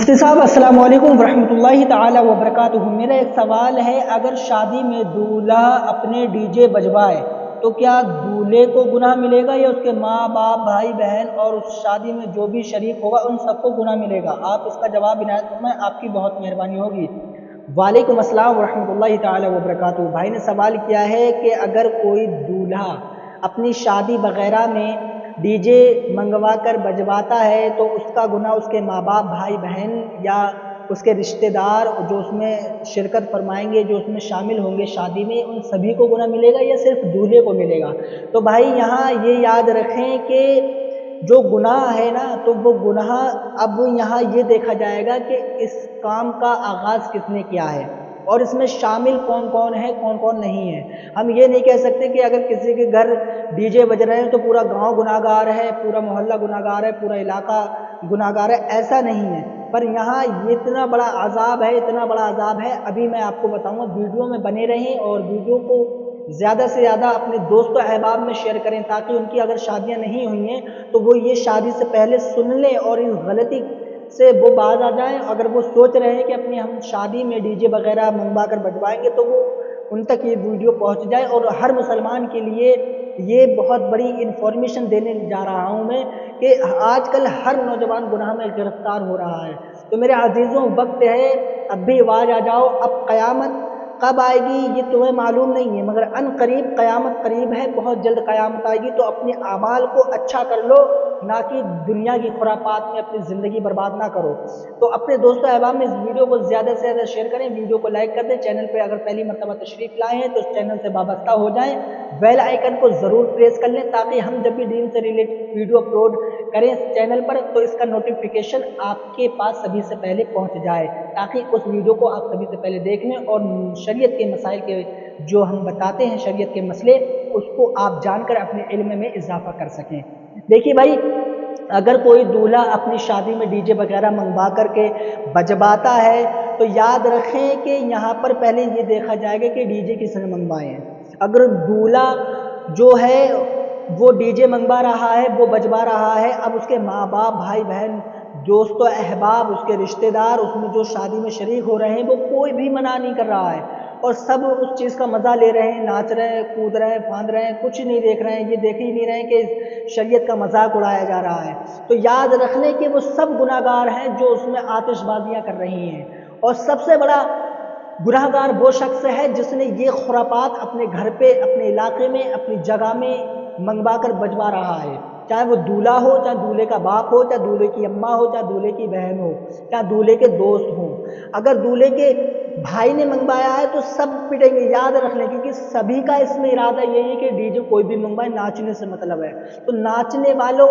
मुफ्ती साहब अस्सलाम वालेकुम वरहमतुल्लाहि ताला वबरकातुहू। मेरा एक सवाल है, अगर शादी में दूल्हा अपने डीजे बजवाए तो क्या दूल्हे को गुनाह मिलेगा या उसके माँ बाप भाई बहन और उस शादी में जो भी शरीक होगा उन सबको गुनाह मिलेगा? आप इसका जवाब इनायत फरमाएं, आपकी बहुत मेहरबानी होगी। वालेकुम अस्सलाम वरहमतुल्लाहि ताला वबरकातुहू। भाई ने सवाल किया है कि अगर कोई दूल्हा अपनी शादी वगैरह में डीजे मंगवा कर बजवाता है तो उसका गुनाह उसके माँ बाप भाई बहन या उसके रिश्तेदार जो उसमें शिरकत फरमाएंगे, जो उसमें शामिल होंगे शादी में, उन सभी को गुनाह मिलेगा या सिर्फ दूल्हे को मिलेगा? तो भाई यहाँ ये याद रखें कि जो गुनाह है ना, तो वो गुनाह अब यहाँ ये देखा जाएगा कि इस काम का आगाज़ किसने किया है और इसमें शामिल कौन कौन है, कौन कौन नहीं है। हम ये नहीं कह सकते कि अगर किसी के घर डीजे बज रहे हैं तो पूरा गांव गुनाहगार है, पूरा मोहल्ला गुनाहगार है, पूरा इलाका गुनाहगार है, ऐसा नहीं है। पर यहाँ ये इतना बड़ा अजाब है, इतना बड़ा अजाब है, अभी मैं आपको बताऊंगा। वीडियो में बने रहें और वीडियो को ज़्यादा से ज़्यादा अपने दोस्तों अहबाब में शेयर करें ताकि उनकी अगर शादियाँ नहीं हुई हैं तो वो ये शादी से पहले सुन लें और इस गलती से वो बाज आ जाएं। अगर वो सोच रहे हैं कि अपनी हम शादी में डीजे वगैरह मंगवा कर बजवाएंगे तो वो उन तक ये वीडियो पहुंच जाए। और हर मुसलमान के लिए ये बहुत बड़ी इन्फॉर्मेशन देने जा रहा हूं मैं कि आजकल हर नौजवान गुनाह में गिरफ्तार हो रहा है। तो मेरे अजीज़ों, वक्त है, अब भी आवाज़ आ जाओ। अब क़यामत कब आएगी ये तुम्हें मालूम नहीं है, मगर अन करीब क़यामत करीब है, बहुत जल्द क़यामत आएगी। तो अपने आमाल को अच्छा कर लो, ना कि दुनिया की खुरापात में अपनी ज़िंदगी बर्बाद ना करो। तो अपने दोस्तों अहबाब में इस वीडियो को ज़्यादा से ज़्यादा शेयर करें, वीडियो को लाइक कर दें। चैनल पे अगर पहली मरतबा तशरीफ़ लाए हैं तो उस चैनल से वाबस्ता हो जाएं, बेल आइकन को ज़रूर प्रेस कर लें ताकि हम जब भी दीन से रिलेटेड वीडियो अपलोड करें इस चैनल पर तो इसका नोटिफिकेशन आपके पास सभी से पहले पहुंच जाए, ताकि उस वीडियो को आप सभी से पहले देख लें और शरीयत के मसाइल के जो हम बताते हैं, शरीयत के मसले, उसको आप जानकर अपने इल्म में इजाफा कर सकें। देखिए भाई, अगर कोई दूल्हा अपनी शादी में डीजे वगैरह मंगवा करके बजवाता है तो याद रखें कि यहाँ पर पहले ये देखा जाएगा कि डीजे किसने मंगवाए हैं। अगर दूल्हा जो है वो डीजे मंगवा रहा है, वो बजवा रहा है, अब उसके माँ बाप भाई बहन दोस्तों अहबाब, उसके रिश्तेदार उसमें जो शादी में शरीक हो रहे हैं, वो कोई भी मना नहीं कर रहा है और सब उस चीज़ का मज़ा ले रहे हैं, नाच रहे हैं, कूद रहे हैं, फांद रहे हैं, कुछ नहीं देख रहे हैं, ये देख ही नहीं रहे हैं कि शरीयत का मजाक उड़ाया जा रहा है। तो याद रख लें कि वो सब गुनाहगार हैं जो उसमें आतिशबाजियाँ कर रही हैं। और सबसे बड़ा गुनाहगार वो शख्स है जिसने ये खुरापात अपने घर पे, अपने इलाके में, अपनी जगह में मंगवा कर बजवा रहा है। चाहे वो दूल्हा हो, चाहे दूल्हे का बाप हो, चाहे दूल्हे की अम्मा हो, चाहे दूल्हे की बहन हो, चाहे दूल्हे के दोस्त हों। अगर दूल्हे के भाई ने मंगवाया है तो सब पिटेंगे, याद रख लें, क्योंकि सभी का इसमें इरादा यही है कि डीजे कोई भी मंगवाए, नाचने से मतलब है। तो नाचने वालों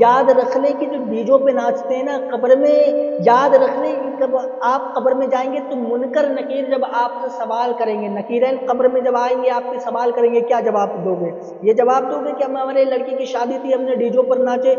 याद रख लें कि जो डीजों पे नाचते हैं ना, कब्र में याद रख लें कि जब आप कब्र में जाएंगे तो मुनकर नकीर जब आपसे सवाल करेंगे, नकीरैन कब्र में जब आएंगे आपसे सवाल करेंगे, क्या जवाब दोगे? ये जवाब दोगे कि हमारे लड़की की शादी थी, हमने डीजों पर नाचे,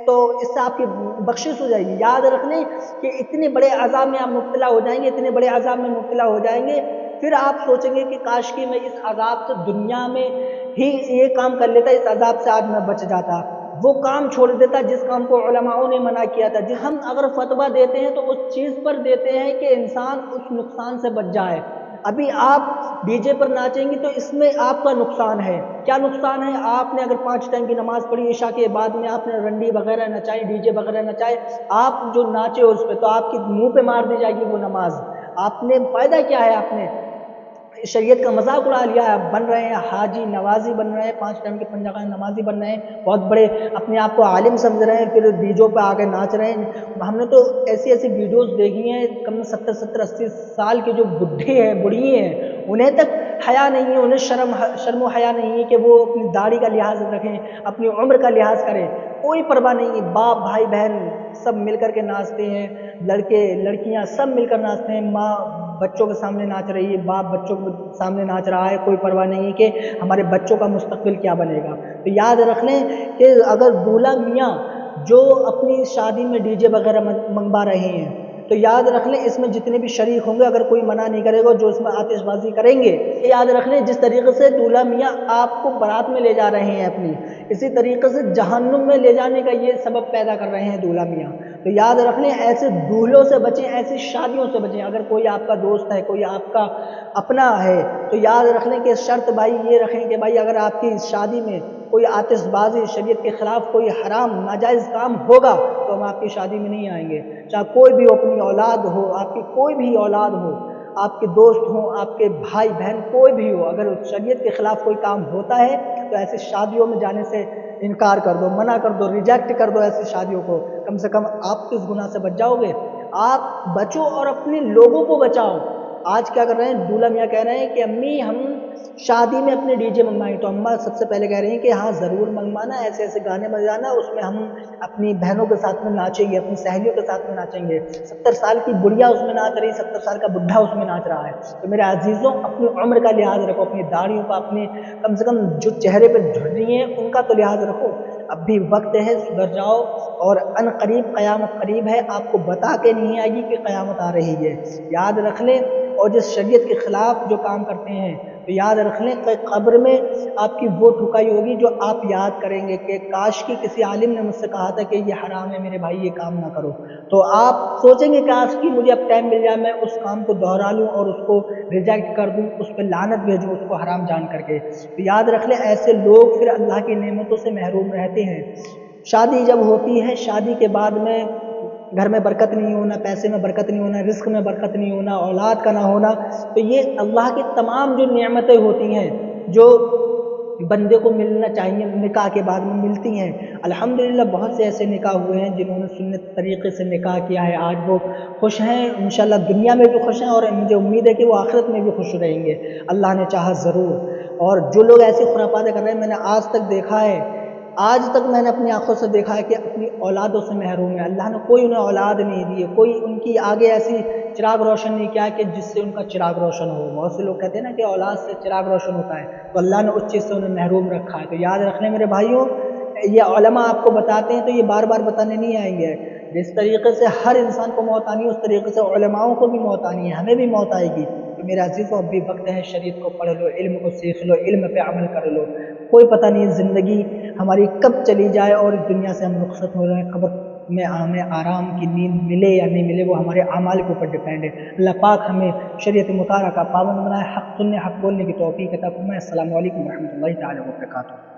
तो इससे आपकी बख्शिश हो जाएगी। याद रख लें कि इतने बड़े अजाब में आप मुब्तला हो जाएंगे, इतने बड़े अजाब में मुब्तला हो जाएंगे, फिर आप सोचेंगे कि काश कि मैं इस अजाब से दुनिया में ही ये काम कर लेता, इस अजाब से आज मैं बच जाता, वो काम छोड़ देता जिस काम को उलमाओं ने मना किया था। जिस हम अगर फतवा देते हैं तो उस चीज़ पर देते हैं कि इंसान उस नुकसान से बच जाए। अभी आप डीजे पर नाचेंगे तो इसमें आपका नुकसान है। क्या नुकसान है? आपने अगर 5 टाइम की नमाज पढ़ी, इशा के बाद में आपने रंडी वगैरह नचाई, डीजे वगैरह नचाए, आप जो नाचे उस पर, तो आपके मुंह पे मार दी जाएगी वो नमाज। आपने फायदा क्या है? आपने शरीयत का मजाक उड़ा लिया है। बन रहे हैं हाजी नवाजी, बन रहे हैं 5 टाइम के पंजागा नमाजी बन रहे हैं, बहुत बड़े अपने आप को आलिम समझ रहे हैं, फिर डीजों पे आके नाच रहे हैं। हमने तो ऐसी ऐसी वीडियोस देखी हैं, कम 70-80 साल के जो बुढ़े हैं, बुढ़ी हैं, उन्हें तक हया नहीं है, उन्हें शर्म हया नहीं है कि वो अपनी दाढ़ी का लिहाज रखें, अपनी उम्र का लिहाज करें, कोई परवाह नहीं है। बाप भाई बहन सब मिलकर के नाचते हैं, लड़के लड़कियां सब मिलकर नाचते हैं, माँ बच्चों के सामने नाच रही है, बाप बच्चों के सामने नाच रहा है, कोई परवाह नहीं है कि हमारे बच्चों का मुस्तकबिल क्या बनेगा। तो याद रख लें कि अगर दूल्हा मियाँ जो अपनी शादी में डीजे वगैरह मंगवा रहे हैं तो याद रख लें इसमें जितने भी शरीक होंगे, अगर कोई मना नहीं करेगा, जो इसमें आतिशबाजी करेंगे, याद रख लें जिस तरीके से दूल्हा मियाँ आपको बारात में ले जा रहे हैं अपनी, इसी तरीके से जहन्नुम में ले जाने का ये सबब पैदा कर रहे हैं दूल्हा मियाँ। तो تو یاد رکھ لیں ایسے دولہوں سے بچیں، ایسی شادیوں سے بچیں۔ اگر کوئی آپ کا دوست ہے، کوئی آپ کا اپنا ہے، تو یاد رکھ لیں کہ شرط بھائی یہ رکھیں کہ بھائی اگر آپ کی شادی میں کوئی آتش بازی، شریعت کے خلاف کوئی حرام ناجائز کام ہوگا تو ہم آپ کی شادی میں نہیں آئیں گے، چاہے کوئی بھی اپنی اولاد ہو، آپ کی کوئی بھی اولاد ہو، آپ کے دوست ہوں، آپ کے بھائی بہن کوئی بھی ہو، اگر شریعت کے خلاف کوئی کام ہوتا ہے تو ایسی شادیوں میں جانے سے انکار کر دو، منع کر دو، ریجیکٹ کر دو ایسی شادیوں کو۔ کم سے کم آپ کس گناہ سے بچ جاؤ گے؟ آپ بچو اور اپنے لوگوں کو بچاؤ۔ آج کیا کر رہے ہیں، دولہا میاں کہہ رہے ہیں کہ امی ہم شادی میں اپنے ڈی جے منگوائیں، تو اماں سب سے پہلے کہہ رہی ہیں کہ ہاں ضرور منگوانا، ایسے ایسے گانے بجانا، اس میں ہم اپنی بہنوں کے ساتھ میں ناچیں گے، اپنی سہیلیوں کے ساتھ میں ناچیں گے۔ 70 سال کی بڑھیا اس میں ناچ رہی، 70 سال کا بڈھا اس میں ناچ رہا ہے۔ تو میرے عزیزوں اپنی عمر کا لحاظ رکھو، اپنی داڑھیوں کا، اپنے کم سے کم جو چہرے پہ جھریاں ہیں ان کا تو لحاظ رکھو۔ اب بھی وقت ہے، سدھر جاؤ، اور ان قریب قیامت قریب ہے، آپ کو بتا کے نہیں آئے گی کہ قیامت آ رہی ہے، یاد رکھ لیں۔ اور جس شریعت کے خلاف جو کام کرتے ہیں تو یاد رکھ لیں کہ قبر میں آپ کی وہ ٹھکائی ہوگی جو آپ یاد کریں گے کہ کاش کی کسی عالم نے مجھ سے کہا تھا کہ یہ حرام ہے میرے بھائی، یہ کام نہ کرو، تو آپ سوچیں گے کاش کی مجھے اب ٹائم مل جائے میں اس کام کو دوہرا لوں اور اس کو ریجیکٹ کر دوں، اس پہ لعنت بھیجوں اس کو حرام جان کر کے۔ تو یاد رکھ لیں ایسے لوگ پھر اللہ کی نعمتوں سے محروم رہتے ہیں۔ شادی جب ہوتی ہے، شادی کے بعد میں گھر میں برکت نہیں ہونا، پیسے میں برکت نہیں ہونا، رزق میں برکت نہیں ہونا، اولاد کا نہ ہونا، تو یہ اللہ کی تمام جو نعمتیں ہوتی ہیں جو بندے کو ملنا چاہیے نکاح کے بعد میں ملتی ہیں۔ الحمدللہ بہت سے ایسے نکاح ہوئے ہیں جنہوں نے سنت طریقے سے نکاح کیا ہے، آج وہ خوش ہیں، انشاءاللہ دنیا میں بھی خوش ہیں، اور مجھے امید ہے کہ وہ آخرت میں بھی خوش رہیں گے، اللہ نے چاہا ضرور۔ اور جو لوگ ایسی خرافاتیں کر رہے ہیں، میں نے آج تک دیکھا ہے، آج تک میں نے اپنی آنکھوں سے دیکھا ہے کہ اپنی اولادوں سے محروم ہے، اللہ نے کوئی انہیں اولاد نہیں دی ہے، کوئی ان کی آگے ایسی چراغ روشن نہیں کیا کہ جس سے ان کا چراغ روشن ہو۔ بہت سے لوگ کہتے ہیں نا کہ اولاد سے چراغ روشن ہوتا ہے، تو اللہ نے اس چیز سے انہیں محروم رکھا ہے۔ تو یاد رکھنے میرے بھائیوں، یہ علماء آپ کو بتاتے ہیں تو یہ بار بار بتانے نہیں آئیں گے، جس طریقے سے ہر انسان کو موت آنی ہے اس طریقے سے علماؤں کو بھی موت آنی ہے، ہمیں بھی موت آئے گی۔ تو میرے عزیزوں اب بھی وقت ہے، شریعت کو پڑھ لو، علم کو سیکھ لو، علم پہ عمل کر لو، کوئی پتہ نہیں زندگی ہماری کب چلی جائے اور اس دنیا سے ہم رخصت ہو جائیں، قبر میں ہمیں آرام کی نیند ملے یا نہیں ملے وہ ہمارے اعمال کے اوپر ڈیپینڈ ہے۔ اللہ پاک ہمیں شریعت مطالعہ کا پابند بنائے، حق سننے، حق بولنے کی توفیق عطا فرمائے۔ السلام علیکم ورحمۃ اللہ تعالیٰ وبرکاتہ۔